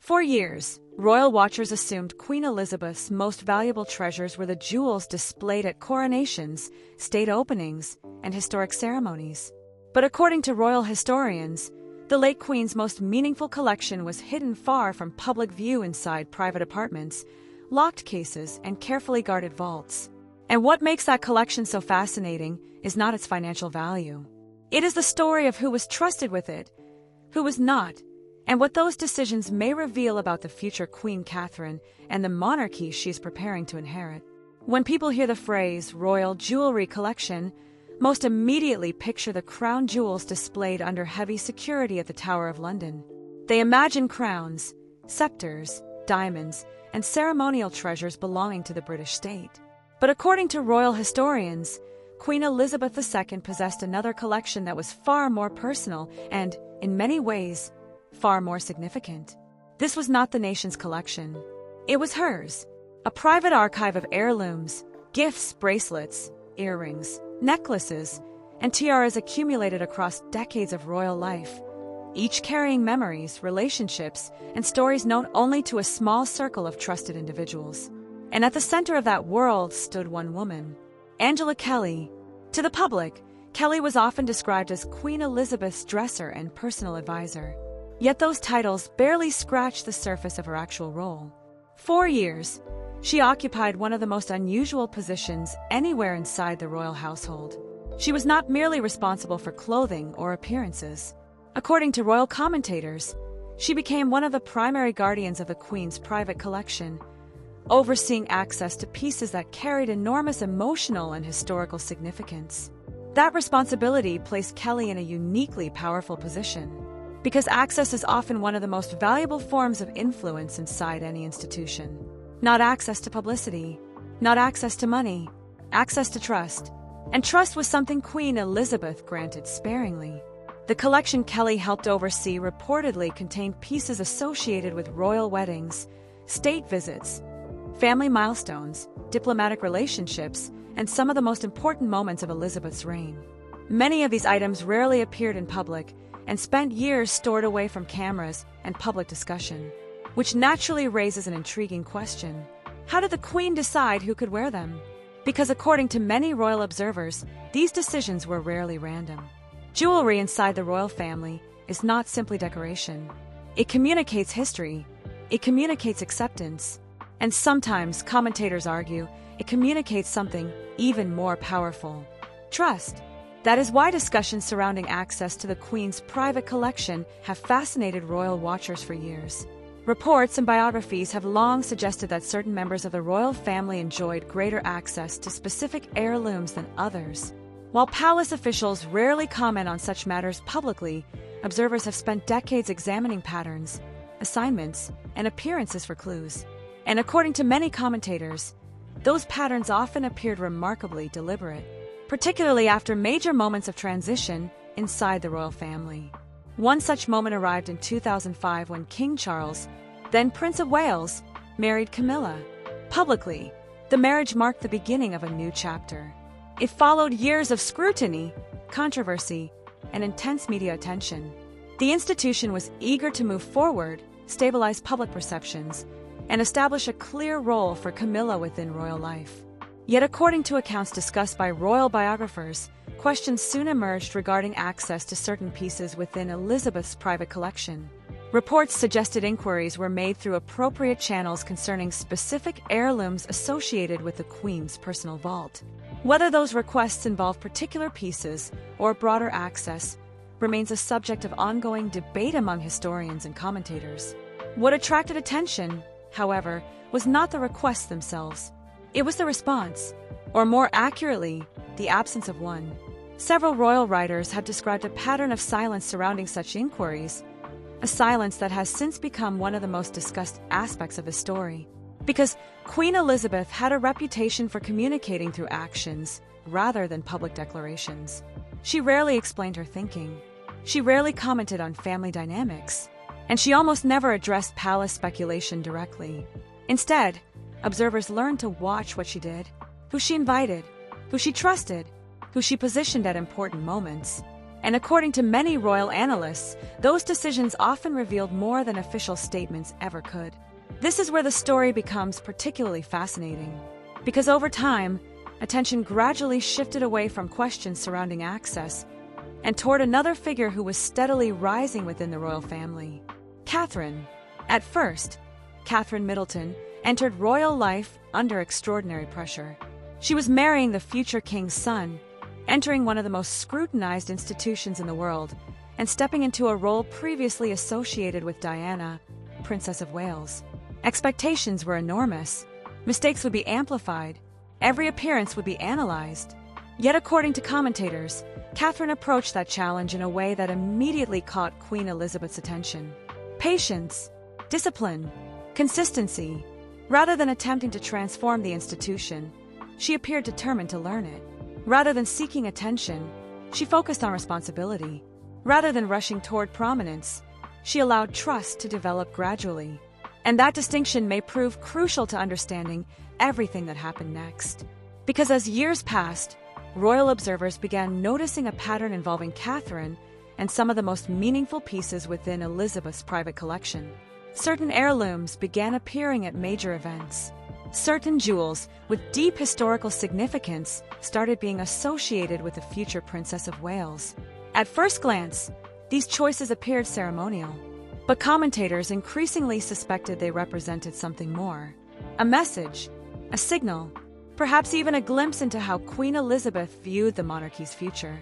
For years, royal watchers assumed Queen Elizabeth's most valuable treasures were the jewels displayed at coronations, state openings, and historic ceremonies. But according to royal historians, the late Queen's most meaningful collection was hidden far from public view inside private apartments, locked cases, and carefully guarded vaults. And what makes that collection so fascinating is not its financial value. It is the story of who was trusted with it, who was not, and what those decisions may reveal about the future Queen Catherine and the monarchy she's preparing to inherit. When people hear the phrase royal jewelry collection, most immediately picture the crown jewels displayed under heavy security at the Tower of London. They imagine crowns, scepters, diamonds, and ceremonial treasures belonging to the British state. But according to royal historians, Queen Elizabeth II possessed another collection that was far more personal and, in many ways, far more significant. This was not the nation's collection. It was hers, a private archive of heirlooms, gifts, bracelets, earrings, necklaces, and tiaras accumulated across decades of royal life, each carrying memories, relationships, and stories known only to a small circle of trusted individuals. And at the center of that world stood one woman, Angela Kelly. To the public, Kelly was often described as Queen Elizabeth's dresser and personal advisor. Yet those titles barely scratched the surface of her actual role. For years, she occupied one of the most unusual positions anywhere inside the royal household. She was not merely responsible for clothing or appearances. According to royal commentators, she became one of the primary guardians of the Queen's private collection, overseeing access to pieces that carried enormous emotional and historical significance. That responsibility placed Kelly in a uniquely powerful position, because access is often one of the most valuable forms of influence inside any institution. Not access to publicity, not access to money, access to trust. And trust was something Queen Elizabeth granted sparingly. The collection Kelly helped oversee reportedly contained pieces associated with royal weddings, state visits, family milestones, diplomatic relationships, and some of the most important moments of Elizabeth's reign. Many of these items rarely appeared in public and spent years stored away from cameras and public discussion, which naturally raises an intriguing question. How did the Queen decide who could wear them? Because according to many royal observers, these decisions were rarely random. Jewelry inside the royal family is not simply decoration. It communicates history, it communicates acceptance, and sometimes, commentators argue, it communicates something even more powerful: trust. That is why discussions surrounding access to the Queen's private collection have fascinated royal watchers for years. Reports and biographies have long suggested that certain members of the royal family enjoyed greater access to specific heirlooms than others. While palace officials rarely comment on such matters publicly, observers have spent decades examining patterns, assignments, and appearances for clues. And according to many commentators, those patterns often appeared remarkably deliberate, particularly after major moments of transition inside the royal family. One such moment arrived in 2005 when King Charles, then Prince of Wales, married Camilla. Publicly, the marriage marked the beginning of a new chapter. It followed years of scrutiny, controversy, and intense media attention. The institution was eager to move forward, stabilize public perceptions, and establish a clear role for Camilla within royal life. Yet according to accounts discussed by royal biographers, questions soon emerged regarding access to certain pieces within Elizabeth's private collection. Reports suggested inquiries were made through appropriate channels concerning specific heirlooms associated with the Queen's personal vault. Whether those requests involve particular pieces or broader access remains a subject of ongoing debate among historians and commentators. What attracted attention, however, was not the requests themselves. It was the response, or more accurately, the absence of one. Several royal writers have described a pattern of silence surrounding such inquiries, a silence that has since become one of the most discussed aspects of the story. Because Queen Elizabeth had a reputation for communicating through actions rather than public declarations. She rarely explained her thinking. She rarely commented on family dynamics. And she almost never addressed palace speculation directly. Instead, observers learned to watch what she did, who she invited, who she trusted, who she positioned at important moments. And according to many royal analysts, those decisions often revealed more than official statements ever could. This is where the story becomes particularly fascinating, because over time, attention gradually shifted away from questions surrounding access and toward another figure who was steadily rising within the royal family: Catherine. At first, Catherine Middleton entered royal life under extraordinary pressure. She was marrying the future king's son, entering one of the most scrutinized institutions in the world, and stepping into a role previously associated with Diana, Princess of Wales. Expectations were enormous. Mistakes would be amplified. Every appearance would be analyzed. Yet, according to commentators, Catherine approached that challenge in a way that immediately caught Queen Elizabeth's attention. Patience, discipline, consistency. Rather than attempting to transform the institution, she appeared determined to learn it. Rather than seeking attention, she focused on responsibility. Rather than rushing toward prominence, she allowed trust to develop gradually. And that distinction may prove crucial to understanding everything that happened next. Because as years passed, royal observers began noticing a pattern involving Catherine and some of the most meaningful pieces within Elizabeth's private collection. Certain heirlooms began appearing at major events. Certain jewels with deep historical significance started being associated with the future Princess of Wales. At first glance, these choices appeared ceremonial, but commentators increasingly suspected they represented something more: a message, a signal, perhaps even a glimpse into how Queen Elizabeth viewed the monarchy's future.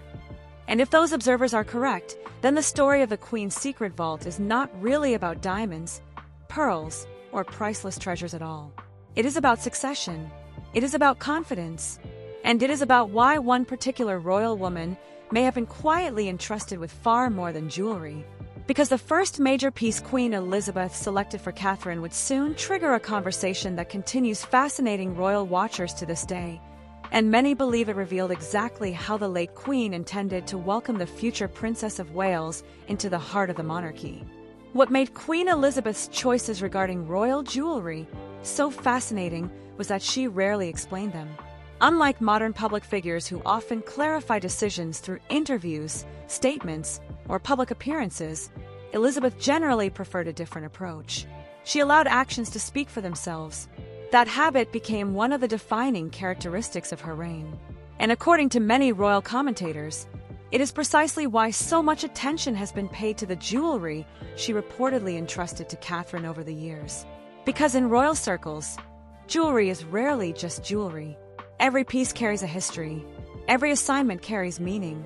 And if those observers are correct, then the story of the Queen's secret vault is not really about diamonds, pearls, or priceless treasures at all. It is about succession, it is about confidence, and it is about why one particular royal woman may have been quietly entrusted with far more than jewelry. Because the first major piece Queen Elizabeth selected for Catherine would soon trigger a conversation that continues fascinating royal watchers to this day, and many believe it revealed exactly how the late Queen intended to welcome the future Princess of Wales into the heart of the monarchy. What made Queen Elizabeth's choices regarding royal jewelry so fascinating was that she rarely explained them. Unlike modern public figures who often clarify decisions through interviews, statements, or public appearances, Elizabeth generally preferred a different approach. She allowed actions to speak for themselves. That habit became one of the defining characteristics of her reign. And according to many royal commentators, it is precisely why so much attention has been paid to the jewelry she reportedly entrusted to Catherine over the years. Because in royal circles, jewelry is rarely just jewelry. Every piece carries a history, every assignment carries meaning,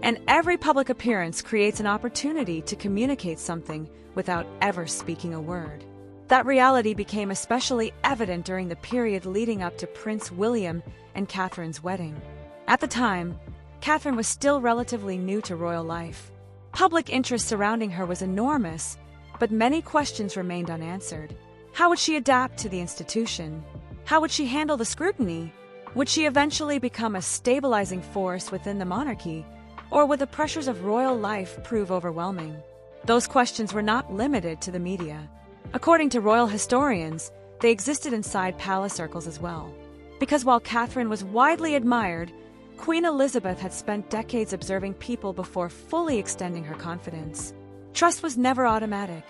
and every public appearance creates an opportunity to communicate something without ever speaking a word. That reality became especially evident during the period leading up to Prince William and Catherine's wedding. At the time, Catherine was still relatively new to royal life. Public interest surrounding her was enormous, but many questions remained unanswered. How would she adapt to the institution? How would she handle the scrutiny? Would she eventually become a stabilizing force within the monarchy, or would the pressures of royal life prove overwhelming? Those questions were not limited to the media. According to royal historians, they existed inside palace circles as well. Because while Catherine was widely admired, Queen Elizabeth had spent decades observing people before fully extending her confidence. Trust was never automatic.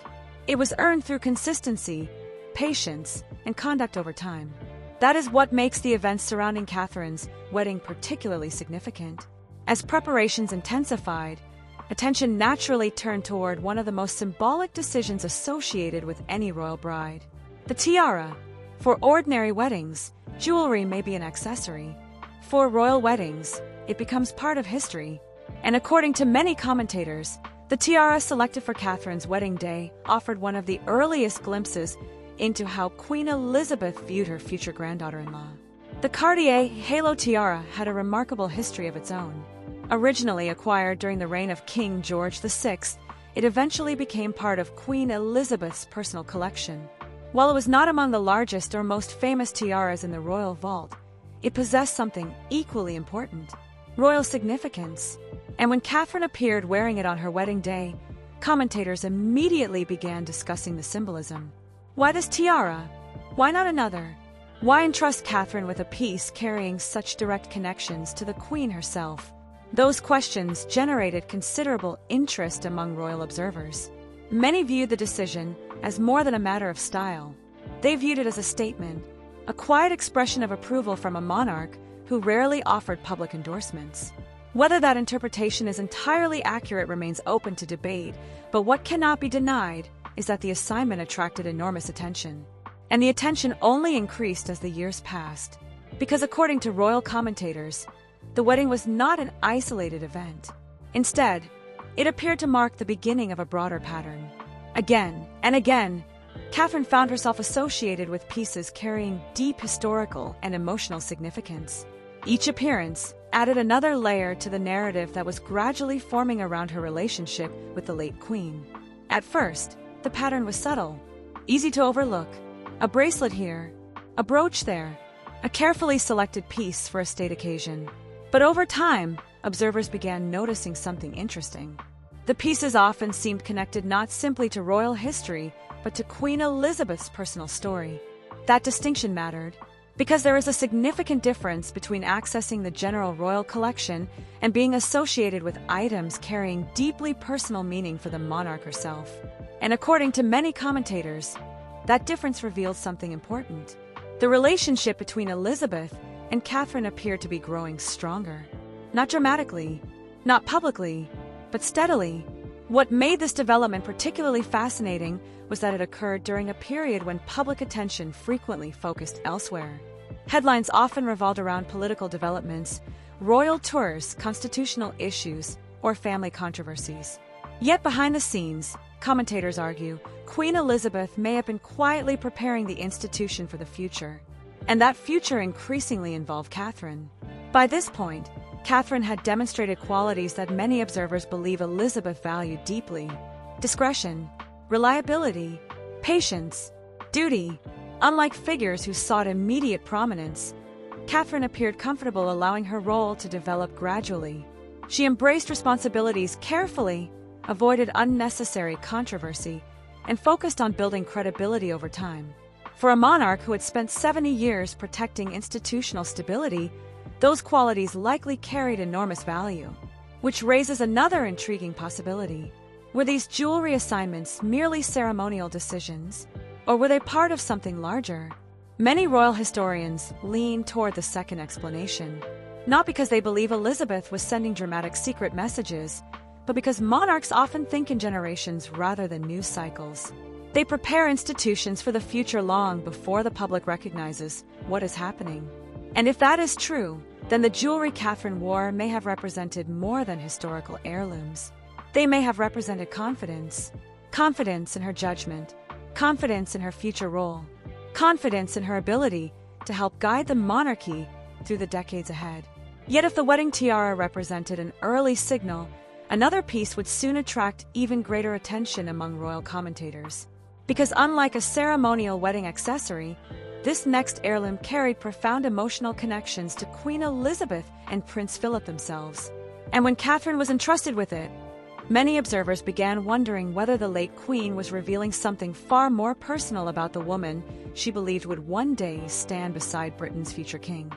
It was earned through consistency, patience, and conduct over time. That is what makes the events surrounding Catherine's wedding particularly significant. As preparations intensified, attention naturally turned toward one of the most symbolic decisions associated with any royal bride: the tiara. For ordinary weddings, jewelry may be an accessory. For royal weddings, it becomes part of history. And according to many commentators, the tiara selected for Catherine's wedding day offered one of the earliest glimpses into how Queen Elizabeth viewed her future granddaughter-in-law. The Cartier Halo tiara had a remarkable history of its own. Originally acquired during the reign of King George VI, it eventually became part of Queen Elizabeth's personal collection. While it was not among the largest or most famous tiaras in the royal vault, it possessed something equally important: royal significance. And when Catherine appeared wearing it on her wedding day, commentators immediately began discussing the symbolism. Why this tiara? Why not another? Why entrust Catherine with a piece carrying such direct connections to the Queen herself? Those questions generated considerable interest among royal observers. Many viewed the decision as more than a matter of style. They viewed it as a statement, a quiet expression of approval from a monarch who rarely offered public endorsements. Whether that interpretation is entirely accurate remains open to debate, but what cannot be denied is that the assignment attracted enormous attention. And the attention only increased as the years passed. Because according to royal commentators, the wedding was not an isolated event. Instead, it appeared to mark the beginning of a broader pattern. Again and again, Catherine found herself associated with pieces carrying deep historical and emotional significance. Each appearance added another layer to the narrative that was gradually forming around her relationship with the late queen. At first, the pattern was subtle, easy to overlook. A bracelet here, a brooch there, a carefully selected piece for a state occasion. But over time, observers began noticing something interesting. The pieces often seemed connected not simply to royal history, but to Queen Elizabeth's personal story. That distinction mattered, because there is a significant difference between accessing the general royal collection and being associated with items carrying deeply personal meaning for the monarch herself. And according to many commentators, that difference revealed something important. The relationship between Elizabeth and Catherine appeared to be growing stronger. Not dramatically, not publicly, but steadily. What made this development particularly fascinating was that it occurred during a period when public attention frequently focused elsewhere. Headlines often revolved around political developments, royal tours, constitutional issues, or family controversies. Yet behind the scenes, commentators argue, Queen Elizabeth may have been quietly preparing the institution for the future, and that future increasingly involved Catherine. By this point, Catherine had demonstrated qualities that many observers believe Elizabeth valued deeply: discretion, reliability, patience, duty. Unlike figures who sought immediate prominence, Catherine appeared comfortable allowing her role to develop gradually. She embraced responsibilities carefully, avoided unnecessary controversy, and focused on building credibility over time. For a monarch who had spent 70 years protecting institutional stability, those qualities likely carried enormous value. Which raises another intriguing possibility. Were these jewelry assignments merely ceremonial decisions, or were they part of something larger? Many royal historians lean toward the second explanation, not because they believe Elizabeth was sending dramatic secret messages, but because monarchs often think in generations rather than news cycles. They prepare institutions for the future long before the public recognizes what is happening. And if that is true, then the jewelry Catherine wore may have represented more than historical heirlooms. They may have represented confidence. Confidence in her judgment, confidence in her future role, confidence in her ability to help guide the monarchy through the decades ahead. Yet if the wedding tiara represented an early signal, another piece would soon attract even greater attention among royal commentators. Because unlike a ceremonial wedding accessory, this next heirloom carried profound emotional connections to Queen Elizabeth and Prince Philip themselves. And when Catherine was entrusted with it, many observers began wondering whether the late queen was revealing something far more personal about the woman she believed would one day stand beside Britain's future king.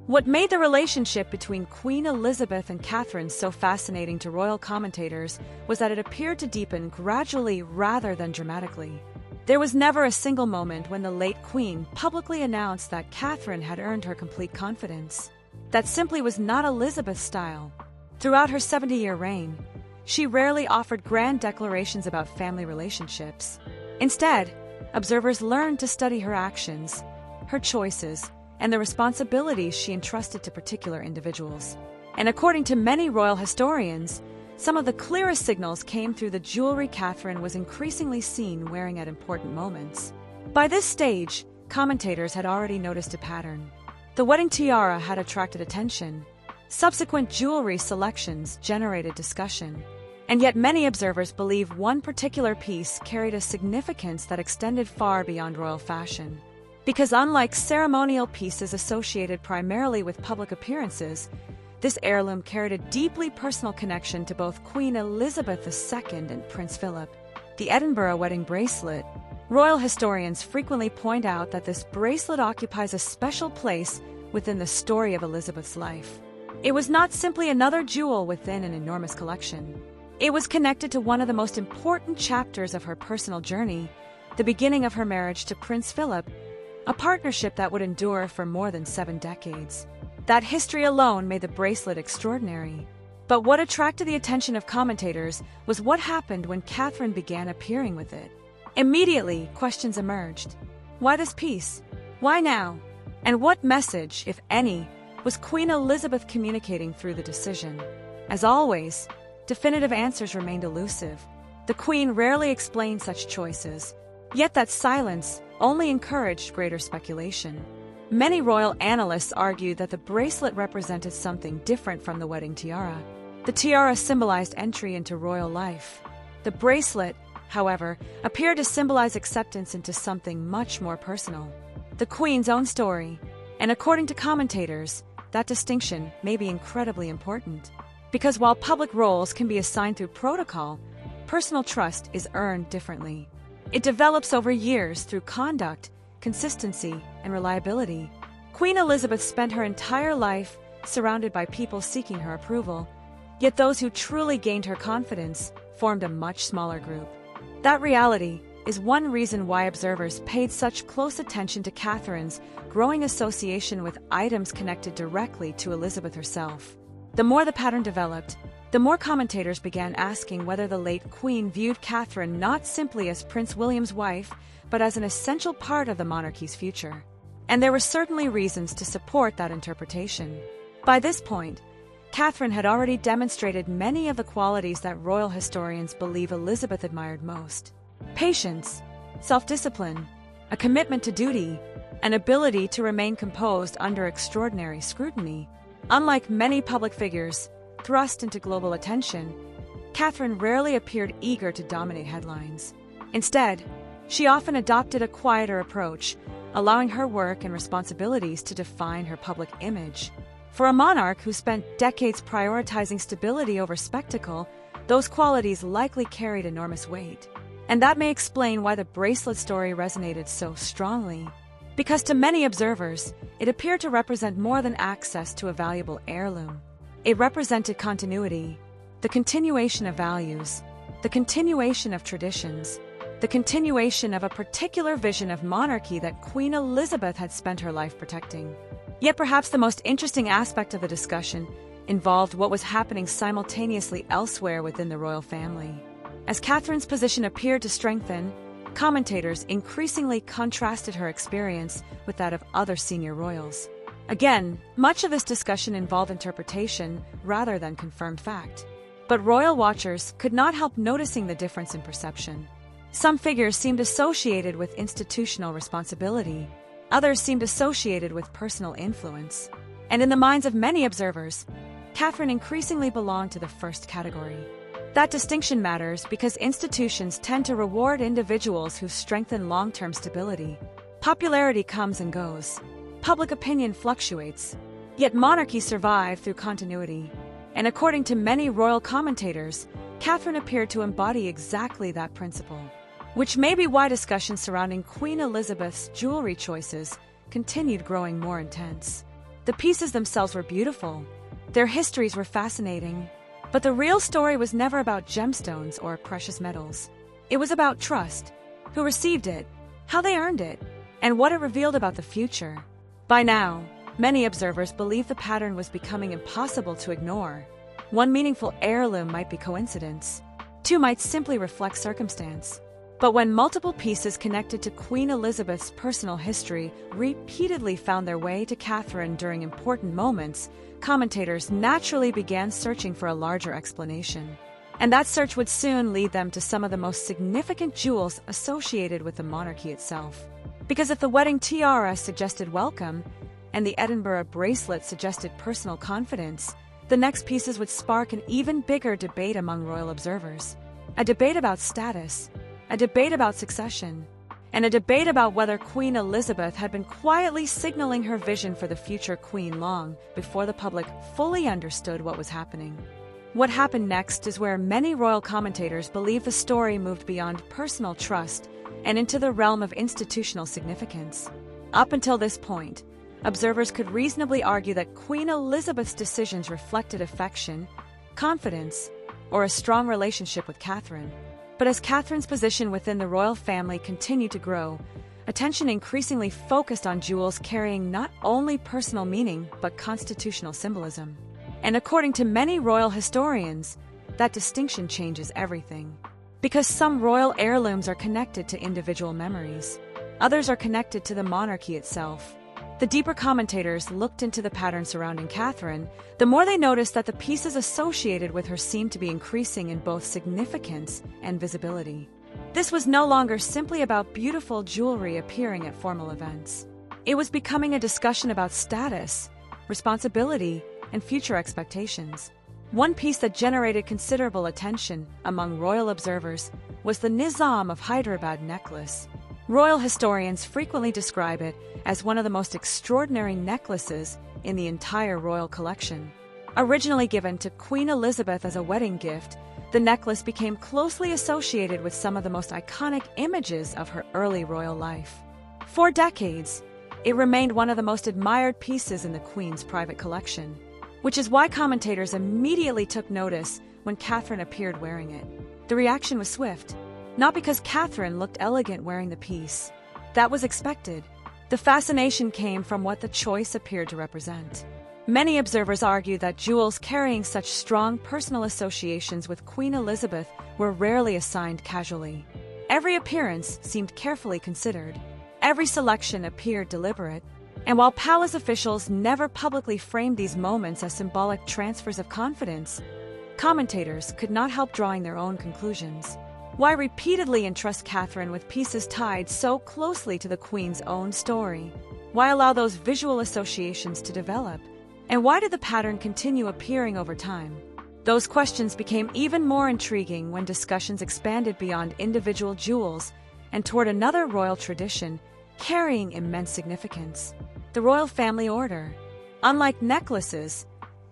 What made the relationship between Queen Elizabeth and Catherine so fascinating to royal commentators was that it appeared to deepen gradually rather than dramatically. There was never a single moment when the late queen publicly announced that Catherine had earned her complete confidence. That simply was not Elizabeth's style. Throughout her 70-year reign, she rarely offered grand declarations about family relationships. Instead, observers learned to study her actions, her choices, and the responsibilities she entrusted to particular individuals. And according to many royal historians, some of the clearest signals came through the jewelry Catherine was increasingly seen wearing at important moments. By this stage, commentators had already noticed a pattern. The wedding tiara had attracted attention. Subsequent jewelry selections generated discussion. And yet many observers believe one particular piece carried a significance that extended far beyond royal fashion. Because unlike ceremonial pieces associated primarily with public appearances, this heirloom carried a deeply personal connection to both Queen Elizabeth II and Prince Philip. The Edinburgh Wedding Bracelet. Royal historians frequently point out that this bracelet occupies a special place within the story of Elizabeth's life. It was not simply another jewel within an enormous collection. It was connected to one of the most important chapters of her personal journey, the beginning of her marriage to Prince Philip, a partnership that would endure for more than 7 decades. That history alone made the bracelet extraordinary. But what attracted the attention of commentators was what happened when Catherine began appearing with it. Immediately, questions emerged. Why this piece? Why now? And what message, if any, was Queen Elizabeth communicating through the decision? As always, definitive answers remained elusive. The Queen rarely explained such choices, yet that silence only encouraged greater speculation. Many royal analysts argued that the bracelet represented something different from the wedding tiara. The tiara symbolized entry into royal life. The bracelet, however, appeared to symbolize acceptance into something much more personal, the Queen's own story. And according to commentators, that distinction may be incredibly important. Because while public roles can be assigned through protocol, personal trust is earned differently. It develops over years through conduct, consistency, and reliability. Queen Elizabeth spent her entire life surrounded by people seeking her approval, yet those who truly gained her confidence formed a much smaller group. That reality is one reason why observers paid such close attention to Catherine's growing association with items connected directly to Elizabeth herself. The more the pattern developed, the more commentators began asking whether the late Queen viewed Catherine not simply as Prince William's wife, but as an essential part of the monarchy's future. And there were certainly reasons to support that interpretation. By this point, Catherine had already demonstrated many of the qualities that royal historians believe Elizabeth admired most: patience, self-discipline, a commitment to duty, an ability to remain composed under extraordinary scrutiny. Unlike many public figures thrust into global attention, Catherine rarely appeared eager to dominate headlines. Instead, she often adopted a quieter approach, allowing her work and responsibilities to define her public image. For a monarch who spent decades prioritizing stability over spectacle, those qualities likely carried enormous weight. And that may explain why the bracelet story resonated so strongly. Because to many observers, it appeared to represent more than access to a valuable heirloom. It represented continuity, the continuation of values, the continuation of traditions, the continuation of a particular vision of monarchy that Queen Elizabeth had spent her life protecting. Yet perhaps the most interesting aspect of the discussion involved what was happening simultaneously elsewhere within the royal family. As Catherine's position appeared to strengthen, commentators increasingly contrasted her experience with that of other senior royals. Again, much of this discussion involved interpretation rather than confirmed fact. But royal watchers could not help noticing the difference in perception. Some figures seemed associated with institutional responsibility. Others seemed associated with personal influence. And in the minds of many observers, Catherine increasingly belonged to the first category. That distinction matters because institutions tend to reward individuals who strengthen long-term stability. Popularity comes and goes. Public opinion fluctuates. Yet monarchies survive through continuity. And according to many royal commentators, Catherine appeared to embody exactly that principle. Which may be why discussions surrounding Queen Elizabeth's jewelry choices continued growing more intense. The pieces themselves were beautiful. Their histories were fascinating. But the real story was never about gemstones or precious metals. It was about trust, who received it, how they earned it, and what it revealed about the future. By now, many observers believed the pattern was becoming impossible to ignore. One meaningful heirloom might be coincidence. Two might simply reflect circumstance. But when multiple pieces connected to Queen Elizabeth's personal history repeatedly found their way to Catherine during important moments, commentators naturally began searching for a larger explanation. And that search would soon lead them to some of the most significant jewels associated with the monarchy itself. Because if the wedding tiara suggested welcome, and the Edinburgh bracelet suggested personal confidence, the next pieces would spark an even bigger debate among royal observers. A debate about status, a debate about succession, and a debate about whether Queen Elizabeth had been quietly signaling her vision for the future queen long before the public fully understood what was happening. What happened next is where many royal commentators believe the story moved beyond personal trust and into the realm of institutional significance. Up until this point, observers could reasonably argue that Queen Elizabeth's decisions reflected affection, confidence, or a strong relationship with Catherine. But as Catherine's position within the royal family continued to grow, attention increasingly focused on jewels carrying not only personal meaning but constitutional symbolism. And according to many royal historians, that distinction changes everything. Because some royal heirlooms are connected to individual memories, others are connected to the monarchy itself. The deeper commentators looked into the pattern surrounding Catherine, the more they noticed that the pieces associated with her seemed to be increasing in both significance and visibility. This was no longer simply about beautiful jewelry appearing at formal events. It was becoming a discussion about status, responsibility, and future expectations. One piece that generated considerable attention among royal observers was the Nizam of Hyderabad necklace. Royal historians frequently describe it as one of the most extraordinary necklaces in the entire royal collection. Originally given to Queen Elizabeth as a wedding gift, the necklace became closely associated with some of the most iconic images of her early royal life. For decades, it remained one of the most admired pieces in the Queen's private collection, which is why commentators immediately took notice when Catherine appeared wearing it. The reaction was swift, not because Catherine looked elegant wearing the piece. That was expected. The fascination came from what the choice appeared to represent. Many observers argue that jewels carrying such strong personal associations with Queen Elizabeth were rarely assigned casually. Every appearance seemed carefully considered. Every selection appeared deliberate. And while palace officials never publicly framed these moments as symbolic transfers of confidence, commentators could not help drawing their own conclusions. Why repeatedly entrust Catherine with pieces tied so closely to the Queen's own story? Why allow those visual associations to develop? And why did the pattern continue appearing over time? Those questions became even more intriguing when discussions expanded beyond individual jewels and toward another royal tradition carrying immense significance: the royal family order. Unlike necklaces,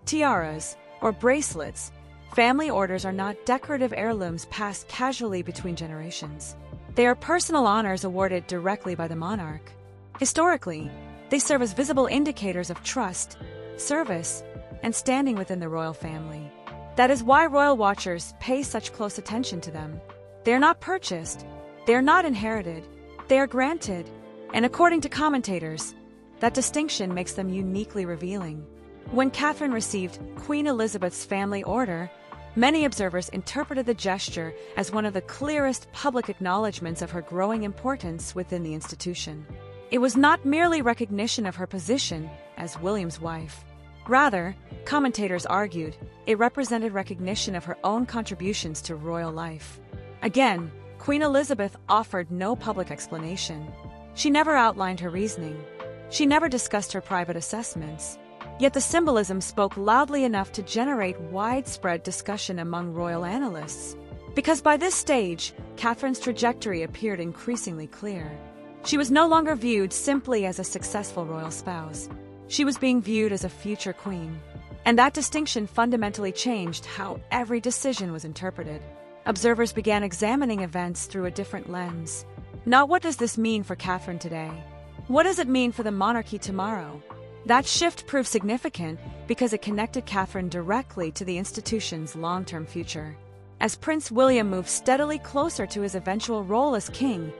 tiaras, or bracelets, family orders are not decorative heirlooms passed casually between generations. They are personal honors awarded directly by the monarch. Historically, they serve as visible indicators of trust, service, and standing within the royal family. That is why royal watchers pay such close attention to them. They are not purchased, they are not inherited, they are granted, and according to commentators, that distinction makes them uniquely revealing. When Catherine received Queen Elizabeth's family order, many observers interpreted the gesture as one of the clearest public acknowledgments of her growing importance within the institution. It was not merely recognition of her position as William's wife. Rather, commentators argued, it represented recognition of her own contributions to royal life. Again, Queen Elizabeth offered no public explanation. She never outlined her reasoning. She never discussed her private assessments. Yet the symbolism spoke loudly enough to generate widespread discussion among royal analysts. Because by this stage, Catherine's trajectory appeared increasingly clear. She was no longer viewed simply as a successful royal spouse. She was being viewed as a future queen. And that distinction fundamentally changed how every decision was interpreted. Observers began examining events through a different lens. Not what does this mean for Catherine today? What does it mean for the monarchy tomorrow? That shift proved significant because it connected Catherine directly to the institution's long-term future. As Prince William moved steadily closer to his eventual role as king,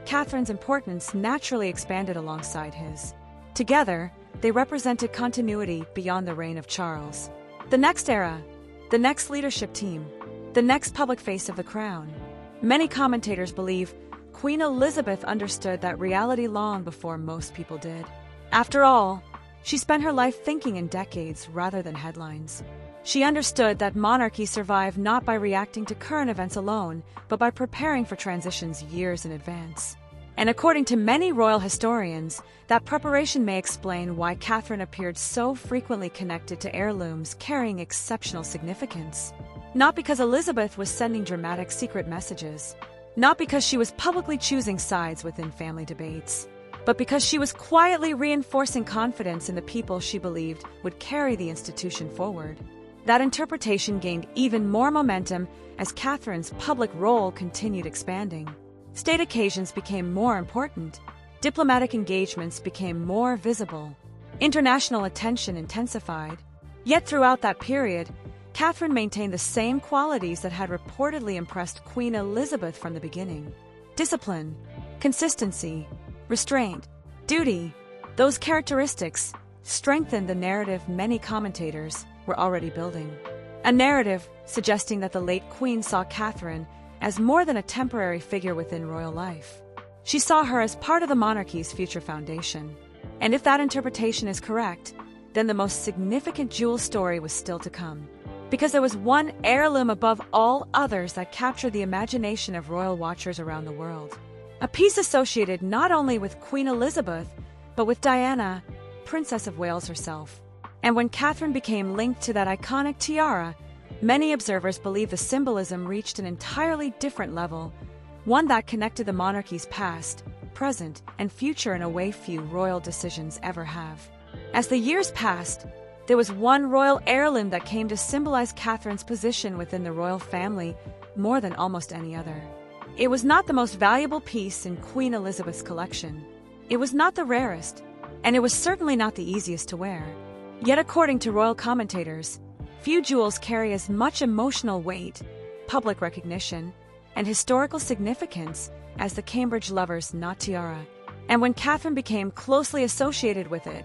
Catherine's importance naturally expanded alongside his. Together, they represented continuity beyond the reign of Charles. The next era, the next leadership team, the next public face of the crown. Many commentators believe Queen Elizabeth understood that reality long before most people did. After all, she spent her life thinking in decades rather than headlines. She understood that monarchy survived not by reacting to current events alone, but by preparing for transitions years in advance. And according to many royal historians, that preparation may explain why Catherine appeared so frequently connected to heirlooms carrying exceptional significance. Not because Elizabeth was sending dramatic secret messages, not because she was publicly choosing sides within family debates, but because she was quietly reinforcing confidence in the people she believed would carry the institution forward. That interpretation gained even more momentum as Catherine's public role continued expanding. State occasions became more important. Diplomatic engagements became more visible. International attention intensified. Yet throughout that period, Catherine maintained the same qualities that had reportedly impressed Queen Elizabeth from the beginning. Discipline, consistency, restraint, duty. Those characteristics strengthened the narrative many commentators were already building. A narrative suggesting that the late Queen saw Catherine as more than a temporary figure within royal life. She saw her as part of the monarchy's future foundation. And if that interpretation is correct, then the most significant jewel story was still to come. Because there was one heirloom above all others that captured the imagination of royal watchers around the world. A piece associated not only with Queen Elizabeth, but with Diana, Princess of Wales herself. And when Catherine became linked to that iconic tiara, many observers believe the symbolism reached an entirely different level, one that connected the monarchy's past, present, and future in a way few royal decisions ever have. As the years passed, there was one royal heirloom that came to symbolize Catherine's position within the royal family more than almost any other. It was not the most valuable piece in Queen Elizabeth's collection. It was not the rarest, and it was certainly not the easiest to wear. Yet according to royal commentators, few jewels carry as much emotional weight, public recognition, and historical significance as the Cambridge lover's knot tiara. And when Catherine became closely associated with it,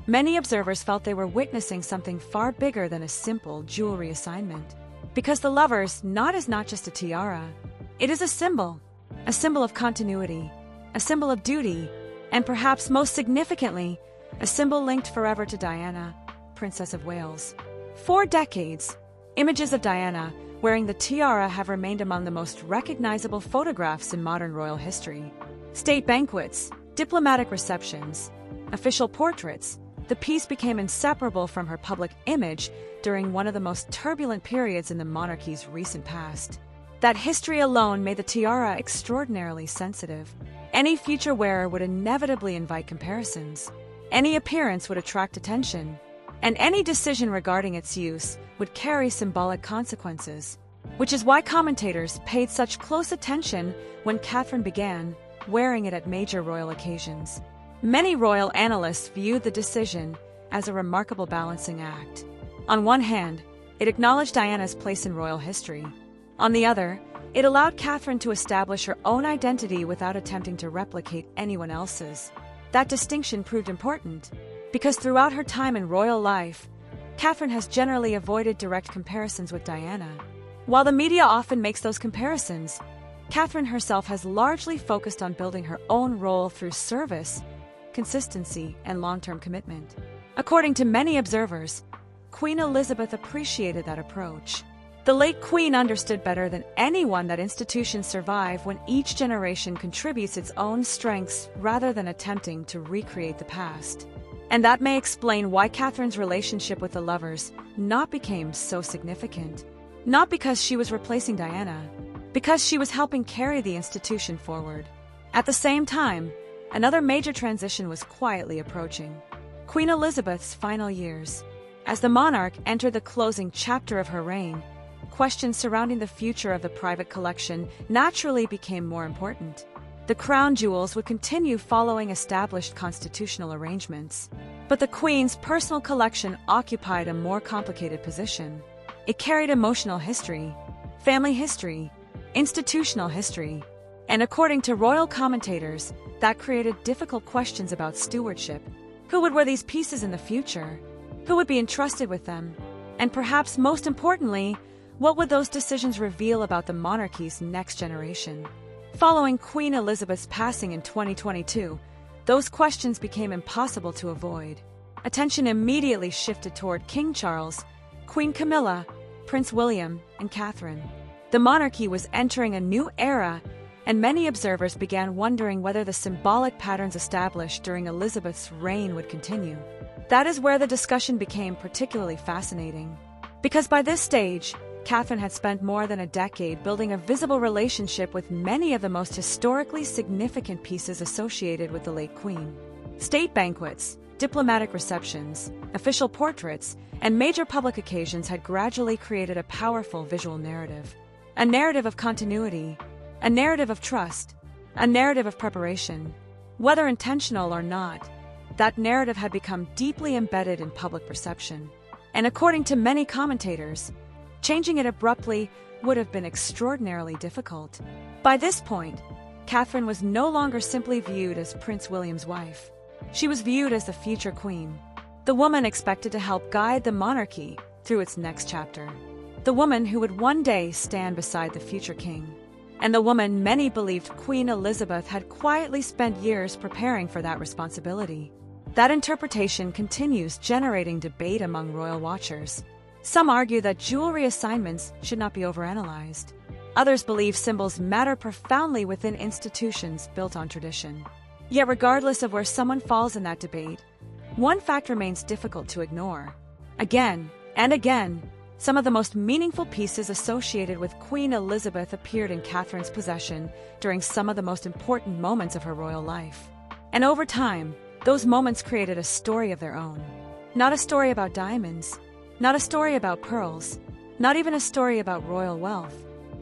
many observers felt they were witnessing something far bigger than a simple jewelry assignment. Because the lover's knot is not just a tiara, it is a symbol of continuity, a symbol of duty, and perhaps most significantly, a symbol linked forever to Diana, Princess of Wales. For decades, images of Diana wearing the tiara have remained among the most recognizable photographs in modern royal history. State banquets, diplomatic receptions, official portraits, the piece became inseparable from her public image during one of the most turbulent periods in the monarchy's recent past. That history alone made the tiara extraordinarily sensitive. Any future wearer would inevitably invite comparisons. Any appearance would attract attention, and any decision regarding its use would carry symbolic consequences, which is why commentators paid such close attention when Catherine began wearing it at major royal occasions. Many royal analysts viewed the decision as a remarkable balancing act. On one hand, it acknowledged Diana's place in royal history. On the other, it allowed Catherine to establish her own identity without attempting to replicate anyone else's. That distinction proved important, because throughout her time in royal life, Catherine has generally avoided direct comparisons with Diana. While the media often makes those comparisons, Catherine herself has largely focused on building her own role through service, consistency, and long-term commitment. According to many observers, Queen Elizabeth appreciated that approach. The late Queen understood better than anyone that institutions survive when each generation contributes its own strengths rather than attempting to recreate the past. And that may explain why Catherine's relationship with the lovers not became so significant. Not because she was replacing Diana, because she was helping carry the institution forward. At the same time, another major transition was quietly approaching. Queen Elizabeth's final years. As the monarch entered the closing chapter of her reign, questions surrounding the future of the private collection naturally became more important. The crown jewels would continue following established constitutional arrangements. But the Queen's personal collection occupied a more complicated position. It carried emotional history, family history, institutional history, and according to royal commentators, that created difficult questions about stewardship. Who would wear these pieces in the future? Who would be entrusted with them? And perhaps most importantly, what would those decisions reveal about the monarchy's next generation? Following Queen Elizabeth's passing in 2022, those questions became impossible to avoid. Attention immediately shifted toward King Charles, Queen Camilla, Prince William, and Catherine. The monarchy was entering a new era, and many observers began wondering whether the symbolic patterns established during Elizabeth's reign would continue. That is where the discussion became particularly fascinating. Because by this stage, Catherine had spent more than a decade building a visible relationship with many of the most historically significant pieces associated with the late Queen. State banquets, diplomatic receptions, official portraits, and major public occasions had gradually created a powerful visual narrative. A narrative of continuity, a narrative of trust, a narrative of preparation. Whether intentional or not, that narrative had become deeply embedded in public perception. And according to many commentators, changing it abruptly would have been extraordinarily difficult. By this point, Catherine was no longer simply viewed as Prince William's wife. She was viewed as the future queen, the woman expected to help guide the monarchy through its next chapter, the woman who would one day stand beside the future king, and the woman many believed Queen Elizabeth had quietly spent years preparing for that responsibility. That interpretation continues generating debate among royal watchers. Some argue that jewelry assignments should not be overanalyzed. Others believe symbols matter profoundly within institutions built on tradition. Yet regardless of where someone falls in that debate, one fact remains difficult to ignore. Again and again, some of the most meaningful pieces associated with Queen Elizabeth appeared in Catherine's possession during some of the most important moments of her royal life. And over time, those moments created a story of their own. Not a story about diamonds, not a story about pearls, not even a story about royal wealth.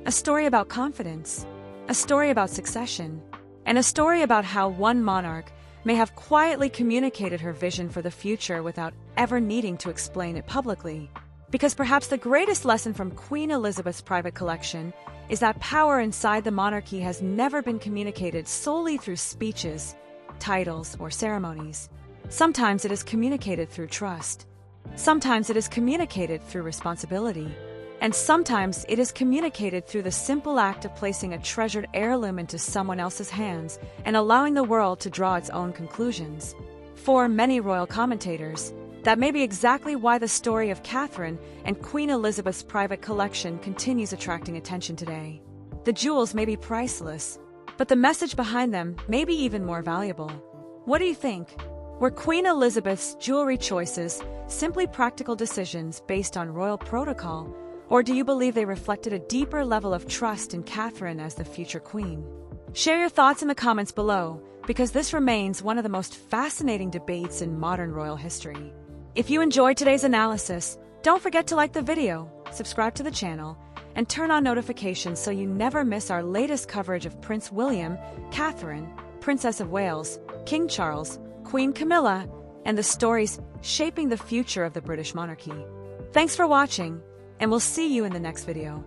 A story about confidence, a story about succession, and a story about how one monarch may have quietly communicated her vision for the future without ever needing to explain it publicly. Because perhaps the greatest lesson from Queen Elizabeth's private collection is that power inside the monarchy has never been communicated solely through speeches, titles, or ceremonies. Sometimes it is communicated through trust. Sometimes it is communicated through responsibility. And sometimes it is communicated through the simple act of placing a treasured heirloom into someone else's hands and allowing the world to draw its own conclusions. For many royal commentators, that may be exactly why the story of Catherine and Queen Elizabeth's private collection continues attracting attention today. The jewels may be priceless, but the message behind them may be even more valuable. What do you think? Were Queen Elizabeth's jewelry choices simply practical decisions based on royal protocol, or do you believe they reflected a deeper level of trust in Catherine as the future queen? Share your thoughts in the comments below, because this remains one of the most fascinating debates in modern royal history. If you enjoyed today's analysis, don't forget to like the video, subscribe to the channel, and turn on notifications so you never miss our latest coverage of Prince William, Catherine, Princess of Wales, King Charles, Queen Camilla, and the stories shaping the future of the British monarchy. Thanks for watching, and we'll see you in the next video.